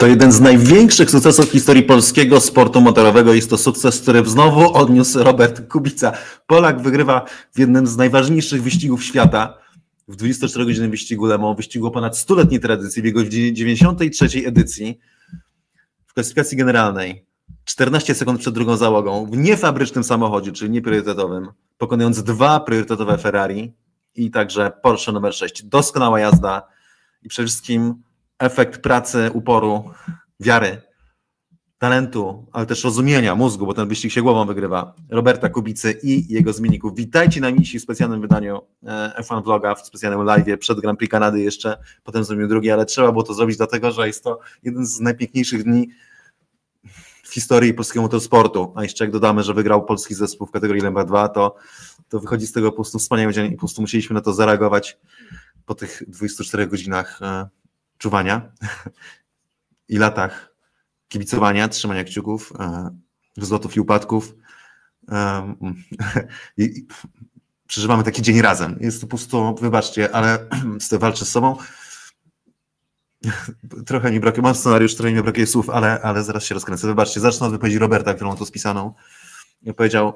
To jeden z największych sukcesów w historii polskiego sportu motorowego. Jest to sukces, który znowu odniósł Robert Kubica. Polak wygrywa w jednym z najważniejszych wyścigów świata, w 24-godzinnym wyścigu Le Mans, wyścigu o ponad 100-letniej tradycji, w jego 93. edycji, w klasyfikacji generalnej. 14 sekund przed drugą załogą, w niefabrycznym samochodzie, czyli niepriorytetowym, pokonując dwa priorytetowe Ferrari i także Porsche numer 6. Doskonała jazda i przede wszystkim efekt pracy, uporu, wiary, talentu, ale też rozumienia mózgu, bo ten wyścig się głową wygrywa, Roberta Kubicy i jego zmienników. Witajcie na misji w specjalnym wydaniu F1 Vloga, w specjalnym live'ie przed Grand Prix Kanady jeszcze, potem zrobimy drugi, ale trzeba było to zrobić dlatego, że jest to jeden z najpiękniejszych dni w historii polskiego motorsportu, a jeszcze jak dodamy, że wygrał polski zespół w kategorii LMP2, to wychodzi z tego po prostu wspaniały dzień i po prostu musieliśmy na to zareagować po tych 24 godzinach czuwania i latach kibicowania, trzymania kciuków, wzlotów i upadków. I przeżywamy taki dzień razem. Jest to po prostu, wybaczcie, ale walczę z sobą. Trochę mi brakuje, mam scenariusz, trochę mi brakuje słów, ale zaraz się rozkręcę. Wybaczcie, zacznę od wypowiedzi Roberta, którą tu spisaną. Powiedział: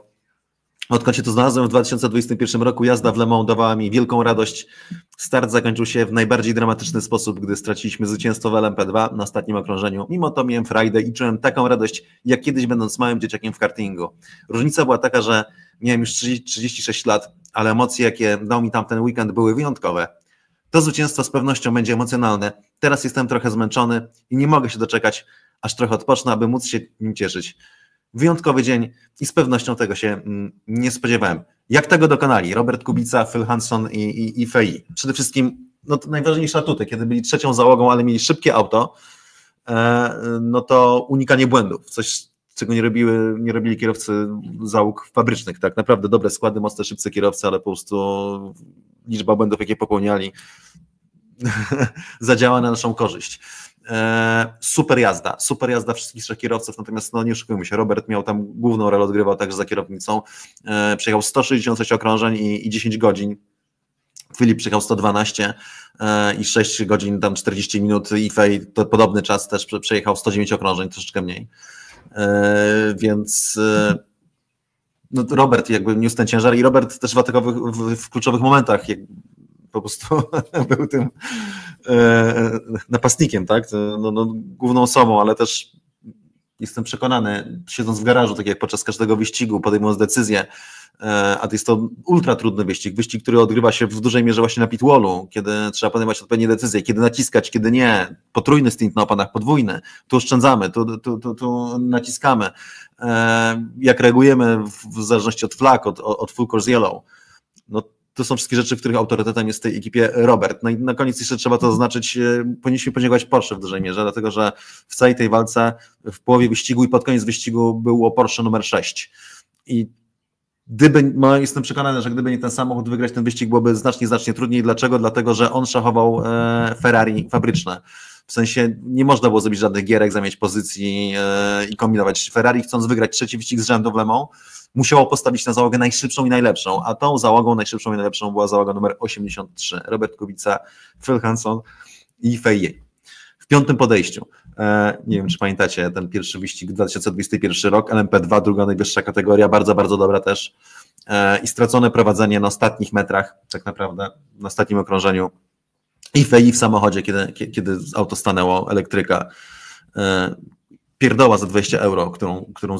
odkąd się tu znalazłem w 2021 roku, jazda w Le Mans dawała mi wielką radość. Start zakończył się w najbardziej dramatyczny sposób, gdy straciliśmy zwycięstwo w LMP2 na ostatnim okrążeniu. Mimo to miałem frajdę i czułem taką radość, jak kiedyś będąc małym dzieciakiem w kartingu. Różnica była taka, że miałem już 36 lat, ale emocje, jakie dał mi tamten weekend, były wyjątkowe. To zwycięstwo z pewnością będzie emocjonalne. Teraz jestem trochę zmęczony i nie mogę się doczekać, aż trochę odpocznę, aby móc się nim cieszyć. Wyjątkowy dzień i z pewnością tego się nie spodziewałem. Jak tego dokonali Robert Kubica, Phil Hanson i FEI? Przede wszystkim no to najważniejsze atuty, kiedy byli trzecią załogą, ale mieli szybkie auto, no to unikanie błędów, coś czego nie robili kierowcy załóg fabrycznych. Tak naprawdę dobre składy, mocne, szybcy kierowcy, ale po prostu liczba błędów, jakie popełniali, zadziała na naszą korzyść. Super jazda wszystkich trzech kierowców, natomiast no nie oszukujmy się, Robert miał tam główną rolę, odgrywał także za kierownicą, przejechał 166 okrążeń i 10 godzin, Filip przejechał 112 i 6 godzin, tam 40 minut i Fej to podobny czas też przejechał 109 okrążeń, troszeczkę mniej, więc no, Robert jakby niósł ten ciężar i Robert też w kluczowych momentach po prostu był tym napastnikiem, tak? No, główną osobą, ale też jestem przekonany, siedząc w garażu, tak jak podczas każdego wyścigu, podejmując decyzję, a to jest to ultra trudny wyścig, który odgrywa się w dużej mierze właśnie na pitwallu, kiedy trzeba podejmować odpowiednie decyzje, kiedy naciskać, kiedy nie, potrójny stint na opanach, podwójny, tu oszczędzamy, tu naciskamy, jak reagujemy w zależności od flag, od full course yellow, no to są wszystkie rzeczy, w których autorytetem jest w tej ekipie Robert. No i na koniec jeszcze trzeba to zaznaczyć, powinniśmy podziękować Porsche w dużej mierze, dlatego że w całej tej walce w połowie wyścigu i pod koniec wyścigu było Porsche numer 6. I jestem przekonany, że gdyby nie ten samochód, wygrać ten wyścig byłoby znacznie trudniej. Dlaczego? Dlatego, że on szachował Ferrari fabryczne. W sensie nie można było zrobić żadnych gierek, zamieniać pozycji i kombinować. Ferrari, chcąc wygrać trzeci wyścig z rzędu w Le Mans, musiało postawić na załogę najszybszą i najlepszą, a tą załogą najszybszą i najlepszą była załoga numer 83. Robert Kubica, Phil Hanson i FEI. W piątym podejściu, nie wiem czy pamiętacie, ten pierwszy wyścig 2021 rok, LMP2, druga najwyższa kategoria, bardzo dobra też, i stracone prowadzenie na ostatnich metrach, tak naprawdę na ostatnim okrążeniu, i FEI w samochodzie, kiedy auto stanęło, elektryka, pierdoła za 20 euro, którą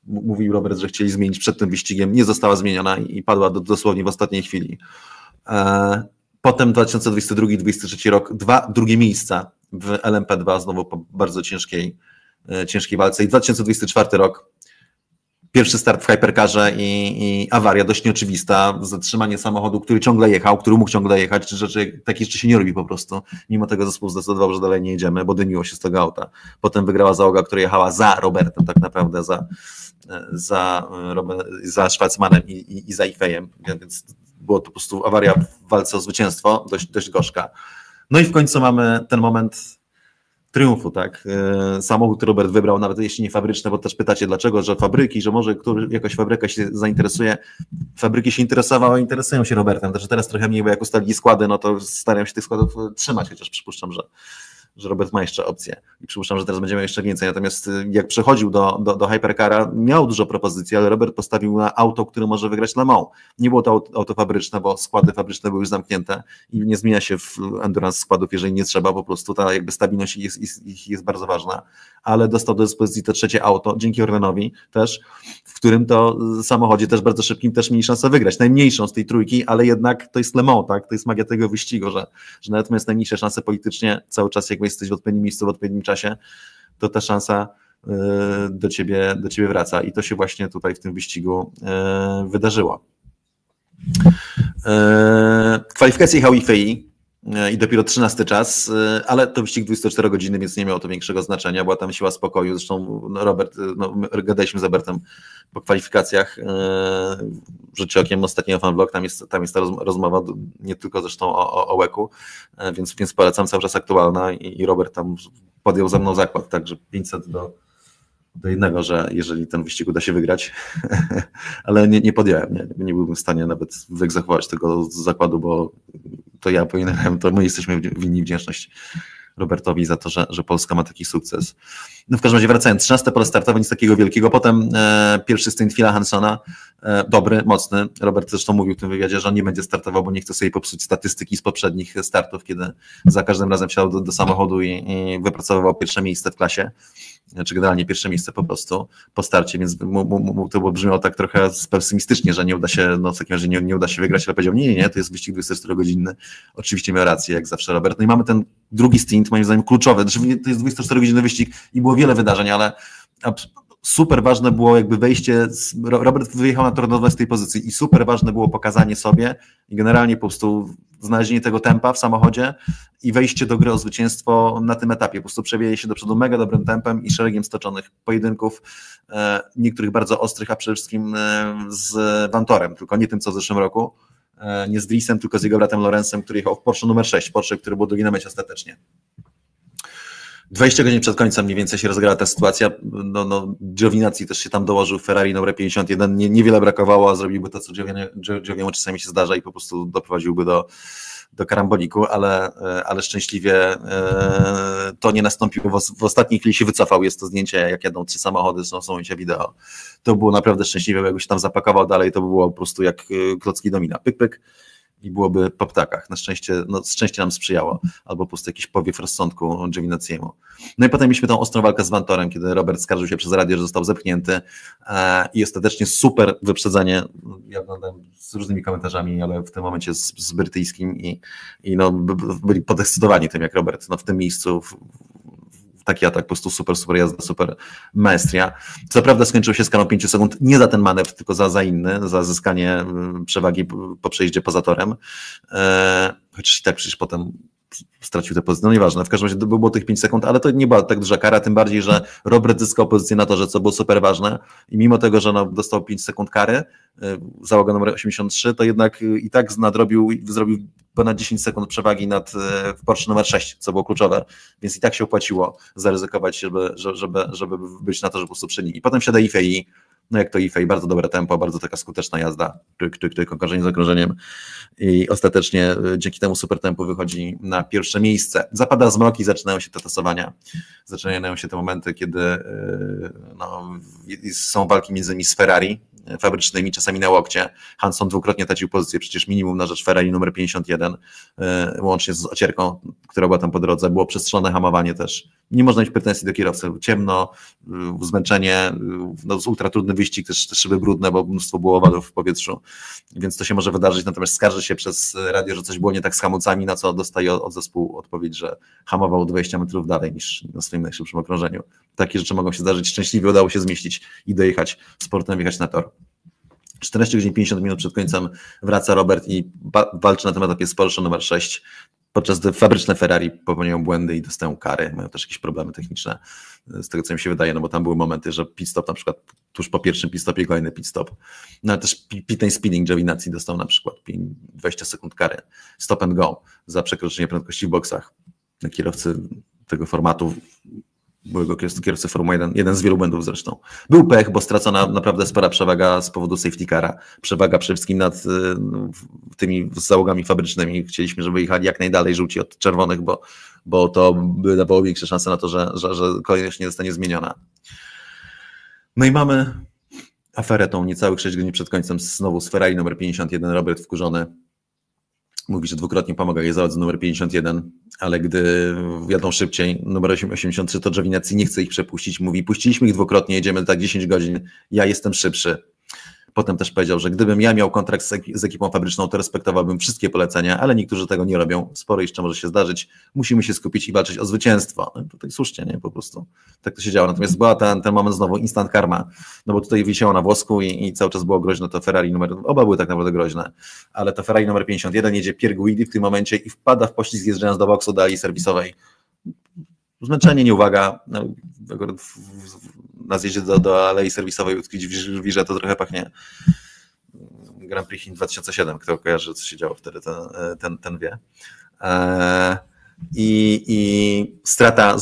mówił Robert, że chcieli zmienić przed tym wyścigiem, nie została zmieniona i padła dosłownie w ostatniej chwili. Potem 2022-2023 rok, drugie miejsca w LMP2, znowu po bardzo ciężkiej walce, i 2024 rok, pierwszy start w Hypercarze i awaria dość nieoczywista, zatrzymanie samochodu, który ciągle jechał, który mógł ciągle jechać, takie rzeczy się nie robi po prostu. Mimo tego zespół zdecydował, że dalej nie jedziemy, bo dymiło się z tego auta. Potem wygrała załoga, która jechała za Robertem, tak naprawdę za Schwarzmanem i za Ifejem, więc było to po prostu awaria w walce o zwycięstwo, dość gorzka. No i w końcu mamy ten moment triumfu, tak? Samochód, który Robert wybrał, nawet jeśli nie fabryczny, bo też pytacie dlaczego, że fabryki, że może jakaś fabryka się zainteresuje. Fabryki się interesowały, interesują się Robertem, też teraz trochę mniej, bo jak ustalili składy, no to staram się tych składów trzymać, chociaż przypuszczam, że Robert ma jeszcze opcje i przypuszczam, że teraz będziemy jeszcze więcej. Natomiast jak przechodził do Hypercara, miał dużo propozycji, ale Robert postawił na auto, które może wygrać Le Mans. Nie było to auto fabryczne, bo składy fabryczne były już zamknięte i nie zmienia się w endurance składów, jeżeli nie trzeba, po prostu ta jakby stabilność jest bardzo ważna, ale dostał do dyspozycji to trzecie auto, dzięki Orlenowi też, w którym to samochodzie też bardzo szybkim też mieli szansę wygrać. Najmniejszą z tej trójki, ale jednak to jest Le Mans, tak? To jest magia tego wyścigu, że nawet mając najmniejsze szanse politycznie, cały czas jak jesteś w odpowiednim miejscu, w odpowiednim czasie, to ta szansa do ciebie wraca i to się właśnie tutaj w tym wyścigu wydarzyło. Kwalifikacje jechał IFEI i dopiero 13 czas, ale to wyścig 24 godziny, więc nie miało to większego znaczenia, była tam siła spokoju, zresztą Robert, gadaliśmy z Robertem po kwalifikacjach, rzućcie okiem ostatniego fanblog, tam jest ta rozmowa, nie tylko zresztą o łeku, więc polecam, cały czas aktualna i Robert tam podjął ze mną zakład, także 500 do jednego, że jeżeli ten wyścig uda się wygrać, ale nie podjąłem, nie byłbym w stanie nawet wyegzekwować tego zakładu, bo to ja powinienem, to my jesteśmy winni wdzięczność Robertowi za to, że Polska ma taki sukces. No w każdym razie wracając, 13 pole startowe, nic takiego wielkiego, potem pierwszy stint Phila Hansona, dobry, mocny, Robert zresztą mówił w tym wywiadzie, że on nie będzie startował, bo nie chce sobie popsuć statystyki z poprzednich startów, kiedy za każdym razem wsiadał do samochodu i wypracowywał pierwsze miejsce w klasie, czy generalnie pierwsze miejsce po prostu po starcie, więc to brzmiało tak trochę pesymistycznie, że nie uda się, no w takim razie nie uda się wygrać, ale powiedział, nie, to jest wyścig 24-godzinny. Oczywiście miał rację, jak zawsze Robert. No i mamy ten drugi stint, moim zdaniem kluczowy, to jest 24-godzinny wyścig i było wiele wydarzeń, ale super ważne było jakby wejście, Robert wyjechał na tor do 20 pozycji i super ważne było pokazanie sobie i generalnie po prostu znalezienie tego tempa w samochodzie i wejście do gry o zwycięstwo na tym etapie. Po prostu przebije się do przodu mega dobrym tempem i szeregiem stoczonych pojedynków, niektórych bardzo ostrych, a przede wszystkim z Vantorem, tylko nie tym co w zeszłym roku, nie z Driesem, tylko z jego bratem Lorenzem, który jechał w Porsche numer 6, Porsche, który był drugi na mecie ostatecznie. 20 godzin przed końcem mniej więcej się rozgrała ta sytuacja, Giovinazzi też się tam dołożył, Ferrari numer 51, niewiele brakowało, a zrobiłby to, co Giovinazzi czasami się zdarza i po prostu doprowadziłby do karamboliku, ale szczęśliwie to nie nastąpiło, w ostatniej chwili się wycofał, jest to zdjęcie, jak jadą 3 samochody, są ujęcia wideo, to było naprawdę szczęśliwe, jakby się tam zapakował dalej, to by było po prostu jak klocki domina, pyk, pyk, i byłoby po ptakach. Na szczęście, szczęście nam sprzyjało, albo po prostu jakiś powiew rozsądku Giovinazziemu. No i potem mieliśmy tą ostrą walkę z Vantorem, kiedy Robert skarżył się przez radio, że został zepchnięty i ostatecznie super wyprzedzenie, ja oglądam z różnymi komentarzami, ale w tym momencie z brytyjskim i byli podekscytowani tym, jak Robert w tym miejscu taki atak, po prostu super jazda, super maestria. Co prawda skończył się skalą 5 sekund, nie za ten manewr, tylko za inny, za zyskanie przewagi po przejeździe poza torem. Chociaż i tak przecież potem stracił tę pozycję, no nieważne, w każdym razie było tych 5 sekund, ale to nie była tak duża kara, tym bardziej, że Robert zyskał pozycję na torze, co było super ważne i mimo tego, że dostał 5 sekund kary, załoga numer 83, to jednak i tak zrobił ponad 10 sekund przewagi nad Porsche numer 6, co było kluczowe, więc i tak się opłaciło zaryzykować, żeby być na torze po prostu przy nim. I potem wsiada IFEI, no jak to IFEI, bardzo dobre tempo, bardzo taka skuteczna jazda, okrążenie z okrążeniem i ostatecznie dzięki temu super tempu wychodzi na pierwsze miejsce. Zapada zmrok i zaczynają się te tasowania, zaczynają się te momenty, kiedy są walki między nimi z Ferrari fabrycznymi, czasami na łokcie. Hansson dwukrotnie tracił pozycję, przecież minimum na rzecz Ferrari numer 51, łącznie z ocierką, która była tam po drodze, było przestrzelone hamowanie też. Nie można mieć pretensji do kierowcy, ciemno, zmęczenie, ultratrudny wyścig, też szyby brudne, bo mnóstwo było owadów w powietrzu, więc to się może wydarzyć, natomiast skarży się przez radio, że coś było nie tak z hamulcami, na co dostaje od zespołu odpowiedź, że hamował 20 metrów dalej niż na swoim najszybszym okrążeniu. Takie rzeczy mogą się zdarzyć, szczęśliwie udało się zmieścić i dojechać, sportem wjechać na tor. 14 godzin 50 minut przed końcem wraca Robert i walczy na tym etapie z Porsche numer 6, podczas gdy fabryczne Ferrari popełniają błędy i dostają kary, mają też jakieś problemy techniczne, z tego co mi się wydaje, no bo tam były momenty, że pit stop na przykład tuż po pierwszym pit stopie kolejny pit stop, no ale też pit and speeding Giovinazzi dostał na przykład 20 sekund kary, stop and go za przekroczenie prędkości w boksach. Kierowcy tego formatu byłego kierowcy Formuły 1, jeden z wielu błędów zresztą. Był pech, bo stracona naprawdę spora przewaga z powodu safety cara. Przewaga przede wszystkim nad tymi załogami fabrycznymi. Chcieliśmy, żeby jechali jak najdalej żółci od czerwonych, bo to by dawało większe szanse na to, że kolejność nie zostanie zmieniona. No i mamy aferę tą niecałych 6 godzin przed końcem znowu z Ferrari numer 51, Robert wkurzony. Mówi, że dwukrotnie pomagał jej załodze numer 51, ale gdy jadą szybciej, numer 83 to Giovinazzi nie chce ich przepuścić. Mówi, puściliśmy ich dwukrotnie, jedziemy tak 10 godzin, ja jestem szybszy. Potem też powiedział, że gdybym ja miał kontrakt z ekipą fabryczną, to respektowałbym wszystkie polecenia, ale niektórzy tego nie robią. Sporo jeszcze może się zdarzyć. Musimy się skupić i walczyć o zwycięstwo. No, tutaj słusznie, nie? Po prostu. Tak to się działo. Natomiast była ten moment znowu instant karma, no bo tutaj wisiało na włosku i cały czas było groźne to Ferrari oba były tak naprawdę groźne, ale to Ferrari numer 51 jedzie Pier Guidi w tym momencie i wpada w poślizg zjeżdżając do boksu do alei serwisowej. Zmęczenie, nieuwaga. No, na zjeździe do alei serwisowej utkwić w wirze to trochę pachnie Grand Prix Chin 2007, kto kojarzy, co się działo wtedy, ten wie. I strata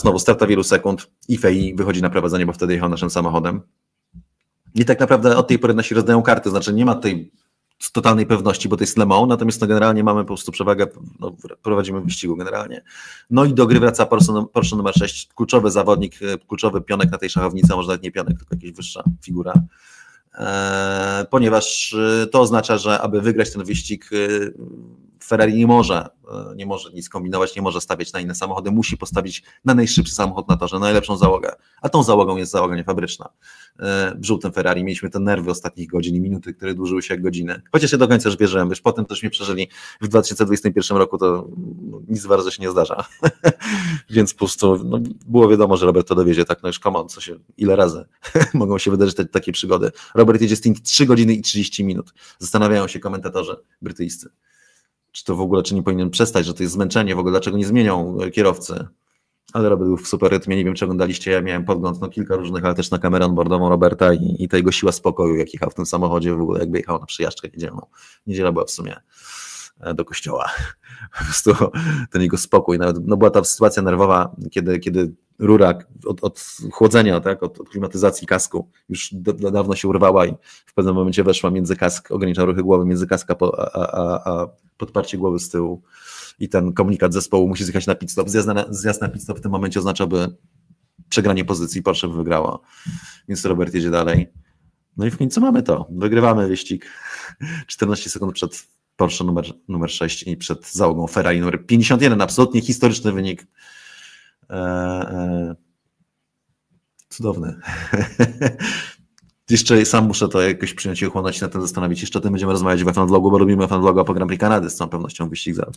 wielu sekund i Fei wychodzi na prowadzenie, bo wtedy jechał naszym samochodem. I tak naprawdę od tej pory nasi rozdają karty, znaczy nie ma tej totalnej pewności, bo to jest Le Mans, natomiast generalnie mamy po prostu przewagę, prowadzimy w wyścigu generalnie. No i do gry wraca Porsche numer 6, kluczowy zawodnik, kluczowy pionek na tej szachownicy, a może nawet nie pionek, tylko jakaś wyższa figura, ponieważ to oznacza, że aby wygrać ten wyścig Ferrari nie może nic kombinować, nie może stawiać na inne samochody, musi postawić na najszybszy samochód na torze, najlepszą załogę, a tą załogą jest załoga niefabryczna. W żółtym Ferrari mieliśmy te nerwy ostatnich godzin i minuty, które dłużyły się jak godziny, chociaż ja do końca już wierzyłem, wiesz, potem też mnie przeżyli w 2021 roku, to nic bardzo się nie zdarza, więc po prostu było wiadomo, że Robert to dowiezie, tak, no już come on, ile razy mogą się wydarzyć takie przygody. Robert jedzie stint 3 godziny i 30 minut, zastanawiają się komentatorzy brytyjscy. Czy nie powinien przestać, że to jest zmęczenie, w ogóle dlaczego nie zmienią kierowcy. Ale Robert był w super rytmie, nie wiem czy oglądaliście, ja miałem podgląd kilka różnych, ale też na kamerę onboardową Roberta i ta jego siła spokoju, jak jechał w tym samochodzie, w ogóle jakby jechał na przejażdżkę niedzielną. Niedziela była w sumie do kościoła. Po prostu ten jego spokój, nawet była ta sytuacja nerwowa, kiedy rura od chłodzenia, tak, od klimatyzacji kasku już dawno się urwała i w pewnym momencie weszła między kask, ograniczał ruchy głowy między kask a podparcie głowy z tyłu i ten komunikat zespołu musi zjechać na pit stop. Zjazd na pit stop w tym momencie oznaczałby przegranie pozycji, Porsche by wygrało, więc Robert jedzie dalej. No i w końcu mamy to, wygrywamy wyścig 14 sekund przed Porsche numer 6 i przed załogą Ferrari numer 51, absolutnie historyczny wynik. Cudowny. Jeszcze sam muszę to jakoś przyjąć i ochłonąć, na tym zastanowić. Jeszcze o tym będziemy rozmawiać w F1 Vlogu, bo robimy F1 Vloga po Grand Prix Kanady, z całą pewnością wyścig za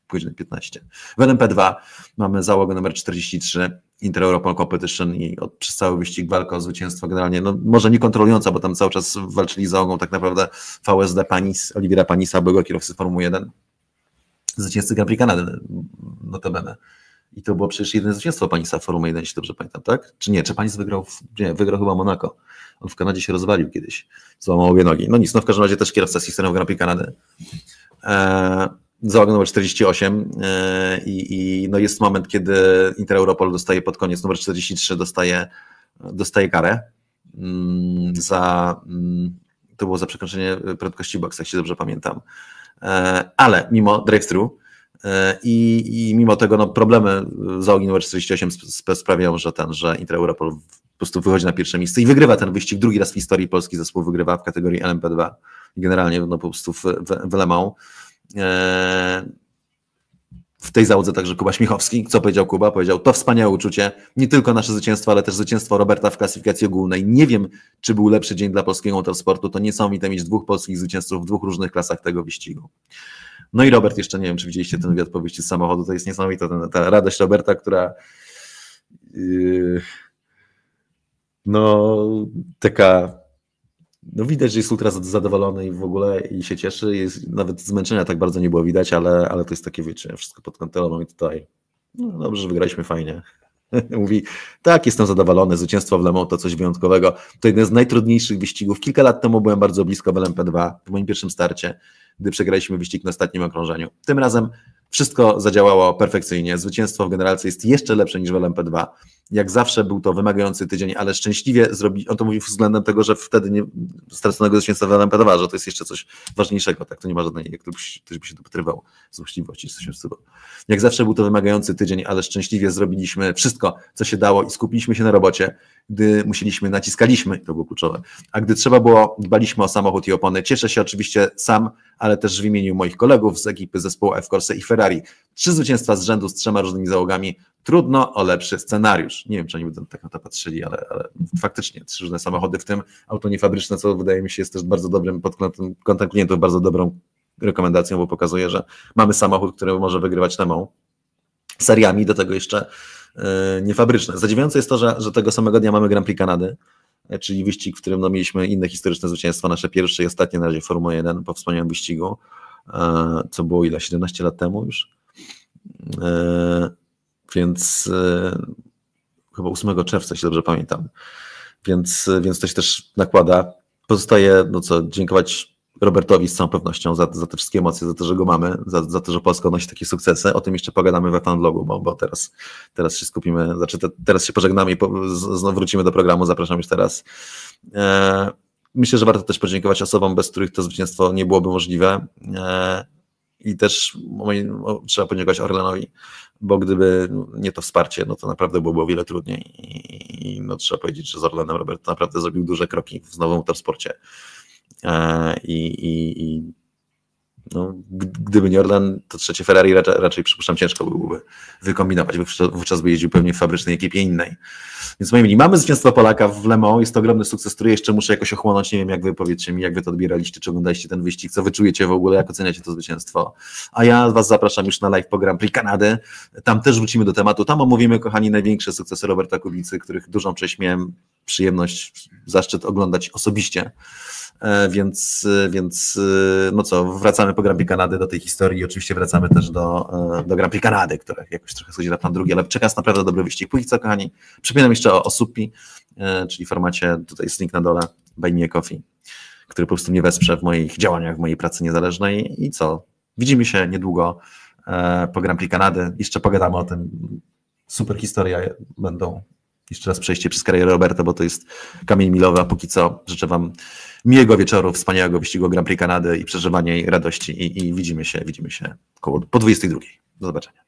godzinę 15. W LMP2 mamy załogę numer 43, Inter Europol Competition i przez cały wyścig walka o zwycięstwo generalnie, może nie kontrolująca, bo tam cały czas walczyli z załogą tak naprawdę VSD Panis, Oliviera Panisa, byłego kierowcy Formuły 1, zwycięzcy Grand Prix Kanady, notabene. I to było przecież jedyne zwycięstwo Panisa w Formule 1, jeśli dobrze pamiętam, tak? Czy nie? Czy Panis wygrał? Wygrał chyba Monaco. On w Kanadzie się rozwalił kiedyś. Złamał obie nogi. No nic, w każdym razie też kierowca z historią Grand Prix Kanady. Załoga numer 48 i jest moment, kiedy Inter Europol dostaje pod koniec, numer 43 dostaje karę to było za przekroczenie prędkości box, jak się dobrze pamiętam. Ale mimo drive-thru i mimo tego problemy załogi numer 48 sprawiają, że Inter Europol po prostu wychodzi na pierwsze miejsce i wygrywa ten wyścig. Drugi raz w historii polski zespół wygrywa w kategorii LMP2 i generalnie po prostu w Le Mans. W tej załodze także Kuba Śmiechowski. Co powiedział Kuba? Powiedział, to wspaniałe uczucie, nie tylko nasze zwycięstwo, ale też zwycięstwo Roberta w klasyfikacji ogólnej. Nie wiem, czy był lepszy dzień dla polskiego motorsportu, to niesamowite mieć dwóch polskich zwycięzców w dwóch różnych klasach tego wyścigu. No i Robert, jeszcze nie wiem, czy widzieliście ten wywiad po wyjściu z samochodu, to jest niesamowita ta radość Roberta, która taka, widać, że jest ultra zadowolony i w ogóle i się cieszy, nawet zmęczenia tak bardzo nie było widać, ale to jest takie, wiecie, wszystko pod kontrolą i tutaj, dobrze, że wygraliśmy fajnie. Mówi, tak, jestem zadowolony, zwycięstwo w Le Mans to coś wyjątkowego, to jeden z najtrudniejszych wyścigów. Kilka lat temu byłem bardzo blisko w LMP2, w moim pierwszym starcie, gdy przegraliśmy wyścig na ostatnim okrążeniu. Tym razem wszystko zadziałało perfekcyjnie, zwycięstwo w generalce jest jeszcze lepsze niż w LMP2. Jak zawsze był to wymagający tydzień, ale szczęśliwie zrobili, on to mówił względem tego, że wtedy nie straconego zwycięstwa Lampedowa, że to jest jeszcze coś ważniejszego, tak, to nie ma żadnej, jak ktoś by się dopatrywał złośliwości, coś w stylu. Jak zawsze był to wymagający tydzień, ale szczęśliwie zrobiliśmy wszystko, co się dało i skupiliśmy się na robocie, gdy musieliśmy, naciskaliśmy, to było kluczowe, a gdy trzeba było, dbaliśmy o samochód i opony. Cieszę się oczywiście sam, ale też w imieniu moich kolegów z ekipy zespołu F-Corse i Ferrari. 3 zwycięstwa z rzędu z 3 różnymi załogami. Trudno o lepszy scenariusz. Nie wiem, czy oni będą tak na to patrzyli, ale faktycznie 3 różne samochody, w tym auto niefabryczne, co wydaje mi się jest też bardzo dobrym pod kątem klientów, bardzo dobrą rekomendacją, bo pokazuje, że mamy samochód, który może wygrywać Le Mans seriami, do tego jeszcze niefabryczne. Zadziwiające jest to, że tego samego dnia mamy Grand Prix Kanady, czyli wyścig, w którym no, mieliśmy inne historyczne zwycięstwa, nasze pierwsze i ostatnie na razie Formuły 1 po wspaniałym wyścigu, co było ile? 17 lat temu już? Więc chyba 8 czerwca, jeśli dobrze pamiętam. Więc to się też nakłada. Pozostaje, no co, dziękować Robertowi z całą pewnością za te wszystkie emocje, za to, że go mamy, za to, że Polska odnosi takie sukcesy. O tym jeszcze pogadamy we fanblogu, bo teraz się skupimy, teraz się pożegnamy i znowu wrócimy do programu, zapraszam już teraz. Myślę, że warto też podziękować osobom, bez których to zwycięstwo nie byłoby możliwe. I też trzeba podziękować Orlenowi, bo gdyby nie to wsparcie, no to naprawdę byłoby o wiele trudniej. I no, trzeba powiedzieć, że z Orlenem Robert naprawdę zrobił duże kroki w nowym motorsporcie. No, gdyby nie Orlen, to trzecie Ferrari raczej przypuszczam ciężko byłoby wykombinować, bo wówczas by jeździł pewnie w fabrycznej ekipie innej. Więc moi mili, mamy zwycięstwo Polaka w Le Mans, jest to ogromny sukces, który jeszcze muszę jakoś ochłonąć, nie wiem jak wy, powiedzcie mi, jak wy to odbieraliście, czy oglądaliście ten wyścig, co wyczujecie w ogóle, jak oceniacie to zwycięstwo. A ja was zapraszam już na live po Grand Prix Kanady, tam też wrócimy do tematu, tam omówimy, kochani, największe sukcesy Roberta Kubicy, których dużą cześć miałem przyjemność, zaszczyt oglądać osobiście. Więc no co, wracamy po Grand Prix Kanady do tej historii i oczywiście wracamy też do Grand Prix Kanady, która jakoś trochę schodzi na plan drugi, ale czeka nas naprawdę dobry wyścig. Póki co, kochani, przypominam jeszcze o Suppi, czyli formacie, tutaj jest link na dole, Buy Me a Coffee, który po prostu mnie wesprze w moich działaniach, w mojej pracy niezależnej i co, widzimy się niedługo po Grand Prix Kanady, jeszcze pogadamy o tym, super historia będą. Jeszcze raz przejście przez karierę Roberta, bo to jest kamień milowy, a póki co życzę wam miłego wieczoru, wspaniałego wyścigu Grand Prix Kanady i przeżywania jej radości i widzimy się po 22. Do zobaczenia.